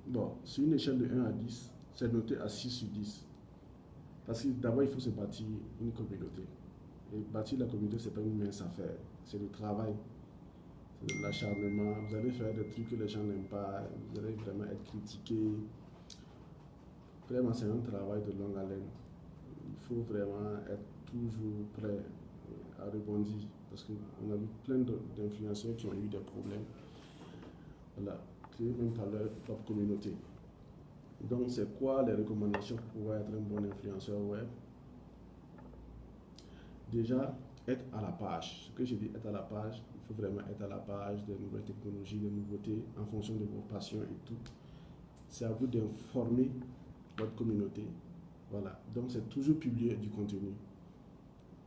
bon, sur une échelle de 1 à 10, c'est noté à 6 sur 10. Parce que d'abord, il faut se bâtir une communauté. Et bâtir la communauté, ce n'est pas une mince affaire. C'est du travail, c'est de l'acharnement. Vous allez faire des trucs que les gens n'aiment pas, vous allez vraiment être critiqué. Vraiment, c'est un travail de longue haleine. Il faut vraiment être toujours prêt à rebondir. Parce qu'on a vu plein d'influenceurs qui ont eu des problèmes. Voilà. créer même par leur propre communauté. Donc, c'est quoi les recommandations pour pouvoir être un bon influenceur web? Déjà, être à la page. Ce que je dis, être à la page, il faut vraiment être à la page des nouvelles technologies, des nouveautés, en fonction de vos passions et tout. C'est à vous d'informer votre communauté. Voilà. Donc, c'est toujours publier du contenu.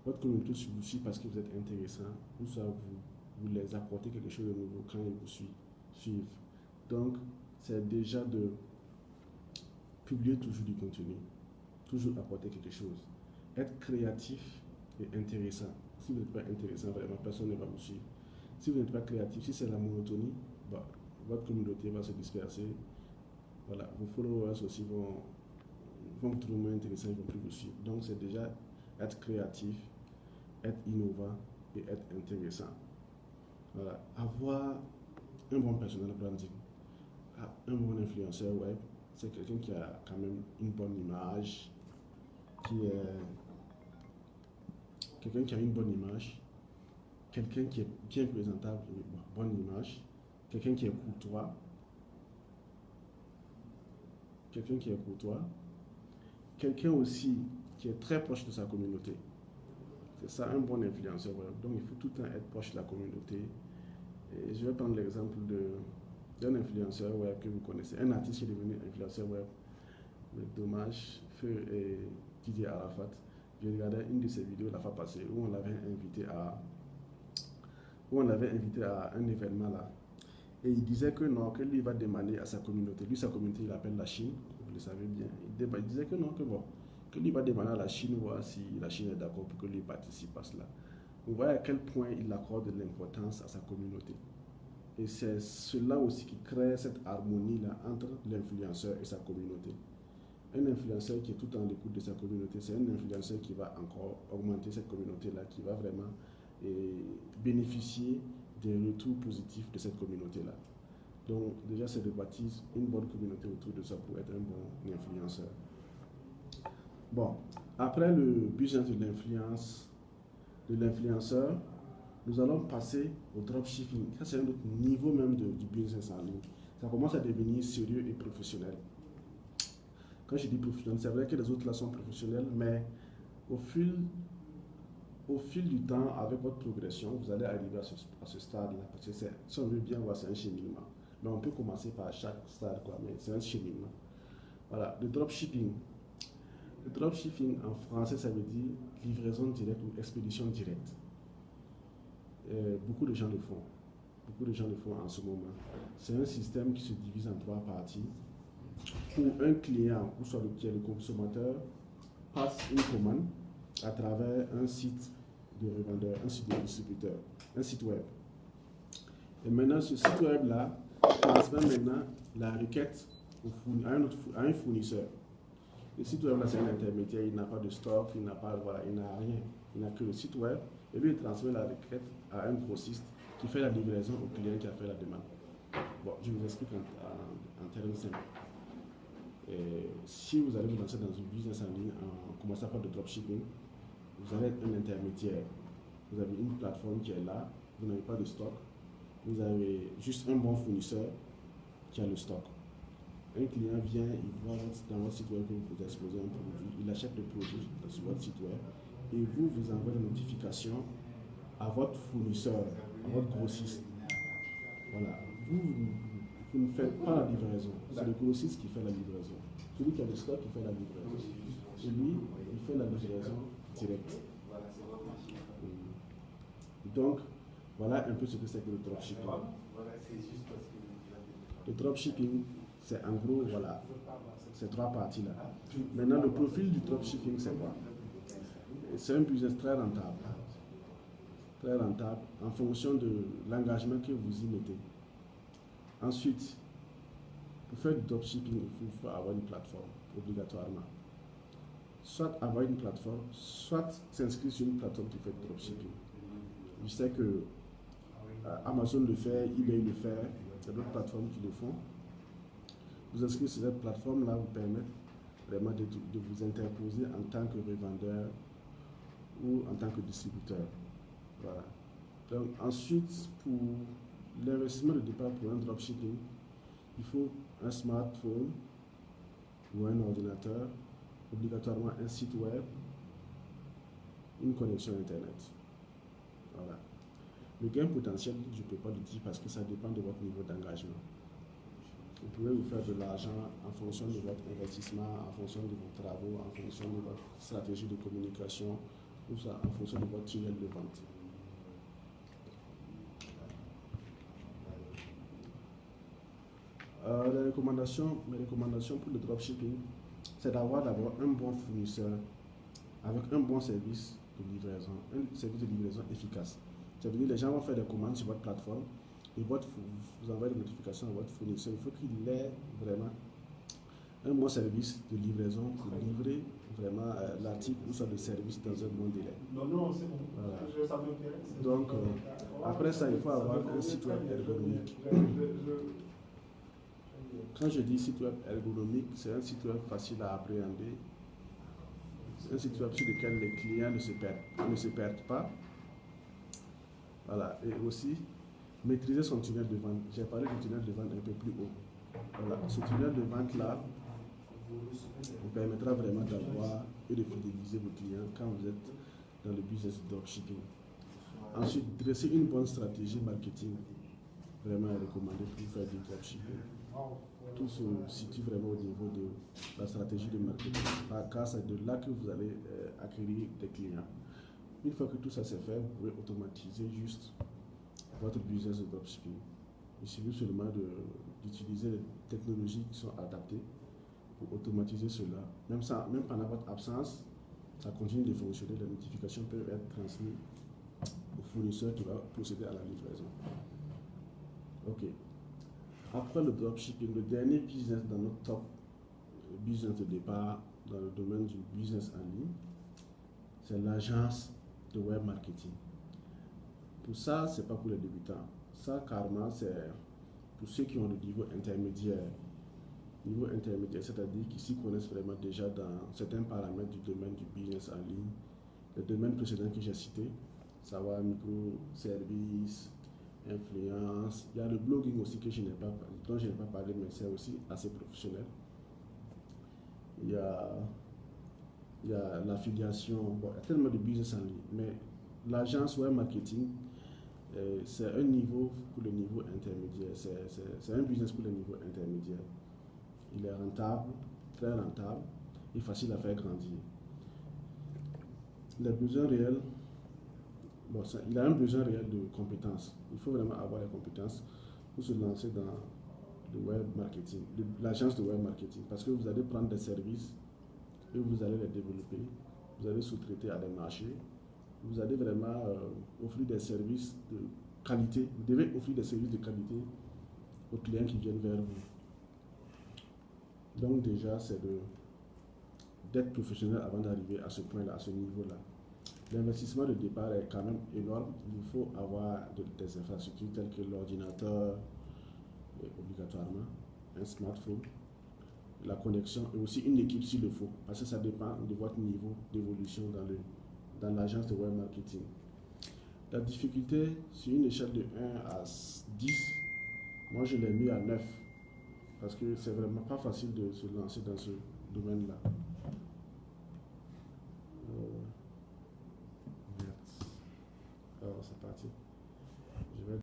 Votre communauté vous suit parce que vous êtes intéressant, ou soit vous les apportez quelque chose de nouveau quand ils vous suivent. Donc, c'est déjà de publier toujours du contenu, toujours apporter quelque chose. Être créatif et intéressant. Si vous n'êtes pas intéressant, vraiment, personne ne va vous suivre. Si vous n'êtes pas créatif, si c'est la monotonie, bah, votre communauté va se disperser. Voilà, vos followers aussi vont vous trouver moins intéressant, ils ne vont plus vous suivre. Donc, c'est déjà être créatif, être innovant et être intéressant. Voilà. Avoir un bon personal branding, un bon influenceur web, c'est quelqu'un qui a quand même une bonne image, quelqu'un qui a une bonne image, quelqu'un qui est bien présentable, bonne image, quelqu'un qui est courtois, quelqu'un aussi qui est très proche de sa communauté. C'est ça un bon influenceur web. Donc il faut tout le temps être proche de la communauté. Et je vais prendre l'exemple d'un influenceur web que vous connaissez, un artiste qui est devenu influenceur web. Mais dommage, Feu et Didier Arafat. J'ai regardé une de ses vidéos la fois passée où on l'avait invité à un événement là. Et il disait que non, que lui va demander à sa communauté. Lui, sa communauté, il appelle la Chine, vous le savez bien. Il disait que non, que lui va demander à la Chine voir si la Chine est d'accord pour que lui participe à cela. Vous voyez à quel point il accorde de l'importance à sa communauté. Et c'est cela aussi qui crée cette harmonie-là entre l'influenceur et sa communauté. Un influenceur qui est tout le temps à l'écoute de sa communauté, c'est un influenceur qui va encore augmenter cette communauté-là, qui va vraiment bénéficier des retours positifs de cette communauté-là. Donc déjà, c'est de bâtir une bonne communauté autour de ça pour être un bon influenceur. Bon, après le business de l'influenceur, nous allons passer au dropshipping. Ça, c'est un autre niveau même du business en ligne. Ça commence à devenir sérieux et professionnel. Quand je dis professionnel, c'est vrai que les autres là sont professionnels, mais au fil du temps, avec votre progression, vous allez arriver à ce stade-là. Parce que si on veut bien voir, c'est un cheminement. Mais on peut commencer par chaque stade, mais c'est un cheminement. Voilà, le dropshipping. Le dropshipping, en français, ça veut dire livraison directe ou expédition directe. Beaucoup de gens le font. Beaucoup de gens le font en ce moment. C'est un système qui se divise en 3 parties. Pour un client, ou soit le consommateur, passe une commande à travers un site de revendeur, un site de distributeur, un site web. Et maintenant, ce site web-là transmet maintenant la requête à un fournisseur. Le site web-là, c'est un intermédiaire, il n'a pas de stock, il n'a rien. Il n'a que le site web. Et lui, il transmet la requête à un grossiste qui fait la livraison au client qui a fait la demande. Bon, je vous explique en termes simples. Et si vous allez vous lancer dans une business en ligne en commençant par le dropshipping, vous allez être un intermédiaire. Vous avez une plateforme qui est là, vous n'avez pas de stock, vous avez juste un bon fournisseur qui a le stock. Un client vient, il voit dans votre site web que vous exposez un produit, il achète le produit sur votre site web et vous envoyez une notification à votre fournisseur, à votre grossiste. Voilà. Vous ne faites pas la livraison, c'est le grossiste qui fait la livraison. Celui qui a le stock, il fait la livraison. Et lui, il fait la livraison directe. Donc, voilà un peu ce que c'est que le dropshipping. Le dropshipping, c'est en gros, voilà, ces 3 parties-là. Maintenant, le profil du dropshipping, c'est quoi? C'est un business très rentable. Très rentable en fonction de l'engagement que vous y mettez. Ensuite, pour faire du dropshipping, il faut avoir une plateforme, obligatoirement. Soit avoir une plateforme, soit s'inscrire sur une plateforme qui fait du dropshipping. Je sais que Amazon le fait, eBay le fait, il y a d'autres plateformes qui le font. Vous inscrire sur cette plateforme-là vous permet vraiment de vous interposer en tant que revendeur ou en tant que distributeur. Voilà. Donc ensuite, pour l'investissement de départ pour un dropshipping, il faut un smartphone ou un ordinateur, obligatoirement un site web, une connexion Internet. Voilà. Le gain potentiel, je ne peux pas le dire parce que ça dépend de votre niveau d'engagement. Vous pouvez vous faire de l'argent en fonction de votre investissement, en fonction de vos travaux, en fonction de votre stratégie de communication, tout ça, en fonction de votre tunnel de vente. Mes recommandations pour le dropshipping, c'est d'avoir d'abord un bon fournisseur avec un bon service de livraison, un service de livraison efficace. Ça veut dire que les gens vont faire des commandes sur votre plateforme et vous envoyez des notifications à votre fournisseur. Il faut qu'il ait vraiment un bon service de livraison pour livrer vraiment l'article ou soit le service dans un bon délai. Non, c'est bon. Voilà. Ça m'intéresse. Donc, après ça, il faut avoir un site web ergonomique. Quand je dis site web ergonomique, c'est un site web facile à appréhender, un site web sur lequel les clients ne se perdent pas. Voilà. Et aussi, maîtriser son tunnel de vente. J'ai parlé du tunnel de vente un peu plus haut. Voilà. Ce tunnel de vente-là vous permettra vraiment d'avoir et de fidéliser vos clients quand vous êtes dans le business de dropshipping. Ensuite, dresser une bonne stratégie marketing, vraiment recommandé pour faire du dropshipping. Tout se situe vraiment au niveau de la stratégie de marketing, car c'est de là que vous allez acquérir des clients. Une fois que tout ça c'est fait, vous pouvez automatiser juste votre business de dropshipping. Il suffit seulement d'utiliser les technologies qui sont adaptées pour automatiser cela. Même pendant votre absence, ça continue de fonctionner. Les notifications peuvent être transmises au fournisseur qui va procéder à la livraison. Ok. Après le dropshipping, le dernier business dans notre top business de départ dans le domaine du business en ligne, c'est l'agence de web marketing. Pour ça, c'est pas pour les débutants. Ça, carrément, c'est pour ceux qui ont le niveau intermédiaire. Niveau intermédiaire, c'est-à-dire qui s'y connaissent vraiment déjà dans certains paramètres du domaine du business en ligne. Les domaines précédents que j'ai cités, savoir microservices, influence. Il y a le blogging aussi dont je n'ai pas parlé, mais c'est aussi assez professionnel. Il y a l'affiliation. Bon, il y a tellement de business en ligne, mais l'agence web marketing, c'est un niveau pour le niveau intermédiaire. C'est un business pour le niveau intermédiaire. Il est rentable, très rentable et facile à faire grandir. Les besoins réels, il a un besoin réel de compétences. Il faut vraiment avoir les compétences pour se lancer dans le web marketing, l'agence de web marketing, parce que vous allez prendre des services et vous allez les développer, vous allez sous-traiter à des marchés, vous allez vraiment offrir des services de qualité. Vous devez offrir des services de qualité aux clients qui viennent vers vous. Donc déjà, c'est d'être professionnel avant d'arriver à ce point-là, à ce niveau-là. L'investissement de départ est quand même énorme. Il faut avoir des infrastructures telles que l'ordinateur, obligatoirement, un smartphone, la connexion et aussi une équipe s'il le faut, parce que ça dépend de votre niveau d'évolution dans l'agence de web marketing. La difficulté, sur une échelle de 1 à 10, moi je l'ai mis à 9, parce que c'est vraiment pas facile de se lancer dans ce domaine-là. Alors c'est parti. Je vais